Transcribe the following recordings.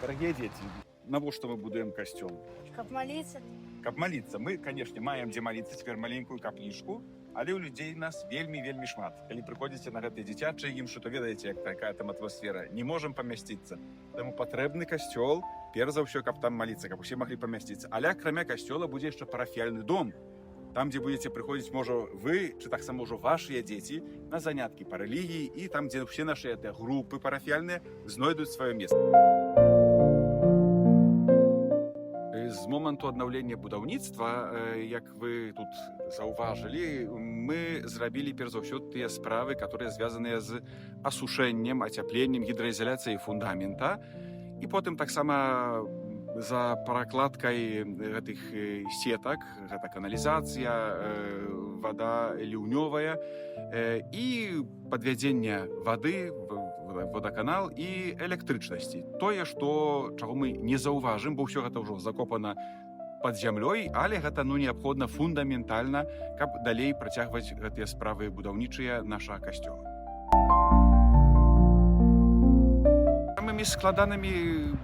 Дорогие дети, навошта мы будуем касцёл? Каб молиться. Каб молиться. Мы, конечно, маем дзе молиться, цяпер маленькую каплічку, але ў людзей нас вельмі шмат. Калі прыходзіце на гэтыя дзіцячыя імшы, то ведаеце, як такая там атмасфера. Не можам памясціцца. Таму патрэбны касцёл, перш за ўсё, каб там маліцца, каб усе маглі памясціцца. Але акрамя касцёла будзе яшчэ парафіяльны дом. Там, дзе будзеце прыходзіць, можа, вы, чи таксама ўжо вашыя дзеці, на заняткі па рэлігіі, і там, дзе ўсе нашыя групы парафіяльныя знойдуць сваё месца. З моманту аднаўлення будаўніцтва, як вы тут заўважылі, мы зрабілі перш за ўсё тыя справы, которые звязаныя з асушэннем, ацяпленнем, гідраізаляцыяй фундамента, і потым таксама за пракладкай гэтых сетак, гэта каналізацыя, вада ліўнёвая і падвядзення вады, водаканал і электрычнасці. Тое, чаго мы не заўважым, бо ўсё гэта ўжо закопана пад зямлёй, але гэта неабходна фундаментальна, каб далей працягваць гэтыя справы будаўнічыя нашага касцёла. Самымі складанымі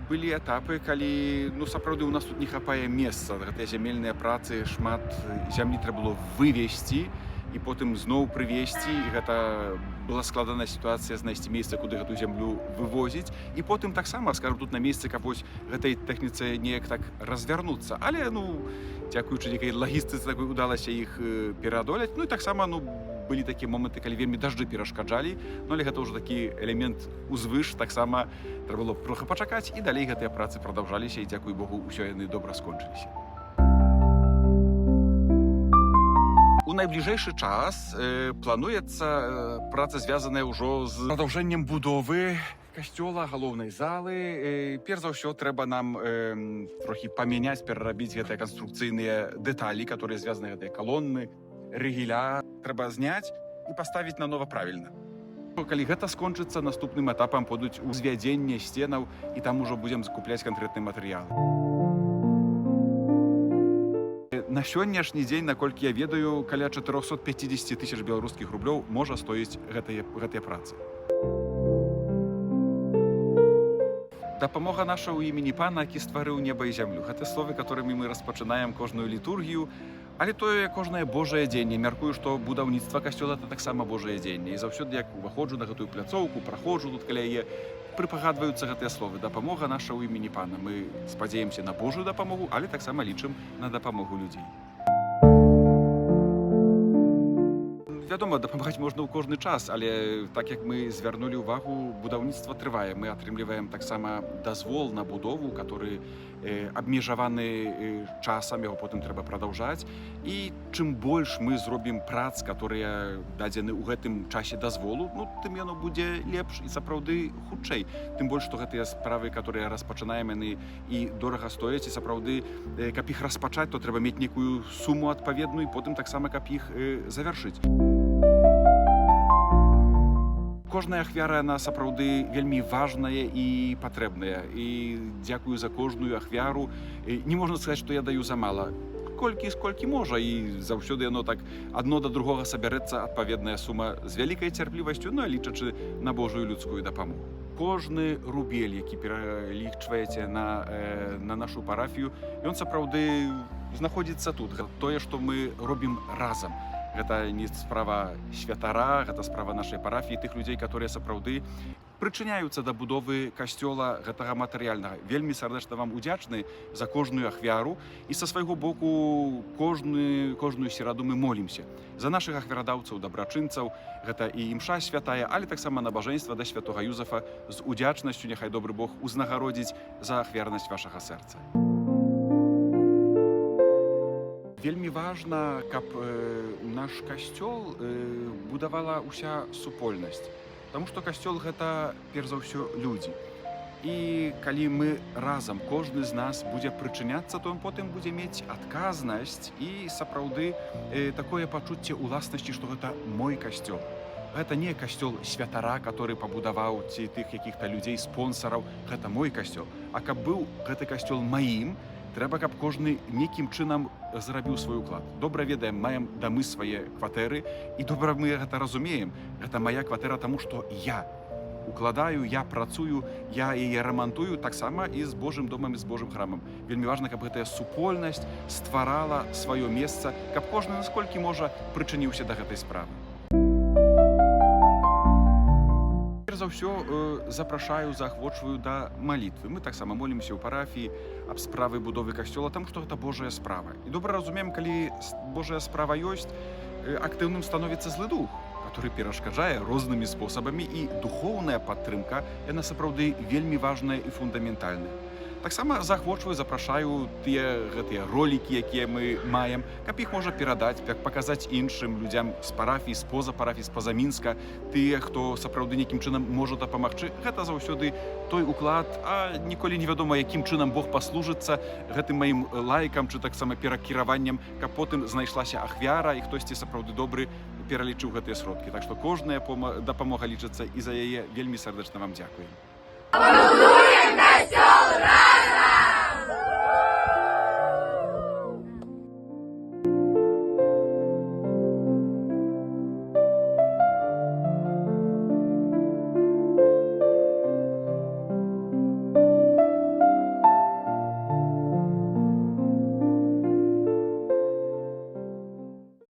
былі этапы, калі сапраўды ў нас тут не хапае месца. Гэтыя зямельныя працы, шмат зямлі трэба было вывезці і потым зноў прывезці, і гэта была складаная сітуацыя знайсці месца, куды гэту зямлю вывозіць, і потым таксама, скажам, тут на месцы, каб вось гэтай тэхніцы неяк так развярнуцца. Але, дзякуючы нейкай лагістыцы такой удалася іх пераадолець. І таксама, былі такія моманты, калі вельмі дажджы перашкаджалі, але гэта ўжо такі элемент узвыш, таксама трэба было трохі пачакаць, і далей гэтыя працы прадаўжаліся, і, дзякуй Богу, ўсё яны добра скончыліся. У найбліжэйшы час плануецца праца, звязаная ўжо з прадаўжэннем будовы касцёла, галоўнай залы. Перш за ўсё трэба нам трохі памяняць, перарабіць гэтыя канструкцыйныя дэталі, которые звязаны гэтыя калоны, рэгіля. Трэба зняць і паставіць нанова правільна. Калі гэта скончыцца, наступным этапам пойдуць узвядзенне сценаў, і там ужо будзем закупляць канкрэтны матэрыял. На сённяшні дзень, наколькі я ведаю, каля 450 000 беларускіх рублёў можа стоіць гэтыя працы. Дапамога наша ў імені Пана, які стварыў неба і зямлю. Гэта словы, которымі мы распачынаем кожную літургію, але тое кожнае Божае дзенне. Мяркую, што будаўніцтва касцёла это таксама Божае дзенне. І заўсёды, як уваходжу на гэтую пляцоўку, праходжу тут каля яе, прыпагадваюцца гэтыя словы. Дапамога наша ў імені Пана. Мы спадзяемся на Божую дапамогу, але таксама лічым на дапамогу людзей. Вядома, дапамагаць можна ў кожны час, але так як мы звярнулі ўвагу, будаўніцтва трывае. Мы атрымліваем таксама дазвол на будову, который абмежаваны часам, яго потым трэба прадаўжаць. І чым больш мы зробім прац, которые дадзены ў гэтым часе дазволу, тым яно будзе лепш і сапраўды хутчэй. Тым больш, што гэтыя справы, которые распачынаем, яны і дорага стояць, і сапраўды, каб іх распачаць, то трэба мець нейкую суму адпаведную, і потым таксама, каб іх завяршыць. Кожная ахвяра, яна сапраўды вельмі важная і патрэбная. І дзякую за кожную ахвяру. Не можна сказаць, што я даю замала. Сколькі можа, і заўсёды яно так адно да другога сабярэцца адпаведная сума з вялікай цярплівасцю, лічачы на Божую людскую дапамогу. Кожны рубель, які пералічваеце на нашу парафію, ён сапраўды знаходзіцца тут. Тое, што мы робім разам. Гэта не справа святара, гэта справа нашай парафіі, тых людзей, которые сапраўды прычыняюцца да будовы касцёла гэтага матэрыяльнага. Вельмі сардэчна вам удзячны за кожную ахвяру, і са свайго боку кожную сераду мы молімся за нашых ахвярадаўцаў, дабрачынцаў. Гэта і імша святая, але таксама набажэнства да святога Юзафа з удзячнасцю, няхай добры Бог узнагародзіць за ахвярнасць вашага сэрца. Вельмі важна, каб наш касцёл будавала ўся супольнасць. Таму што касцёл гэта, перш за ўсё, людзі. І калі мы разам, кожны з нас будзе прычыняцца, то ён потым будзе мець адказнасць і сапраўды такое пачуцце ўласнасці, што гэта мой касцёл. Гэта не касцёл святара, который пабудаваў, ці тых якіх-то людзей, спонсараў. Гэта мой касцёл. А каб быў гэты касцёл маім, Трэба, каб кожны нейкім чынам зрабіў свой уклад. Добра ведаем, маем дамы свае кватэры, і добра мы гэта разумеем. Гэта мая кватэра, таму што я укладаю, я працую, я яе рамантую, таксама і з Божым домам, і з Божым храмам. Вельмі важна, каб гэтая супольнасць стварала сваё месца, каб кожны, насколькі можа, прычыніўся да гэтай справы. Перш за ўсё запрашаю, заахвочваю да малітвы. Мы таксама молімся ў парафіі аб справы будовы касцёла, таму што гэта Божая справа. І добра разумеем, калі Божая справа ёсць, актыўным становіцца злы дух, который перашкаджае рознымі спосабамі, і духоўная падтрымка, яна сапраўды вельмі важная і фундаментальная. Таксама заахвочваю, запрашаю гэтыя ролікі, якія мы маем, каб іх можа перадаць, каб паказаць іншым людзям з парафіі, з-поза парафіі, з-поза Мінска, тыя, хто сапраўды нейкім чынам можа дапамагчы. Гэта заўсёды той уклад, а ніколі невядома, якім чынам Бог паслужыцца гэтым маім лайкам, чи таксама перакіраваннем, каб потым знайшлася ахвяра, і хтосьці сапраўды добры пералічыў гэтыя сродкі. Так што кожная дапамога лічыцца, і за яе вельмі сардэчна вам дзякуем.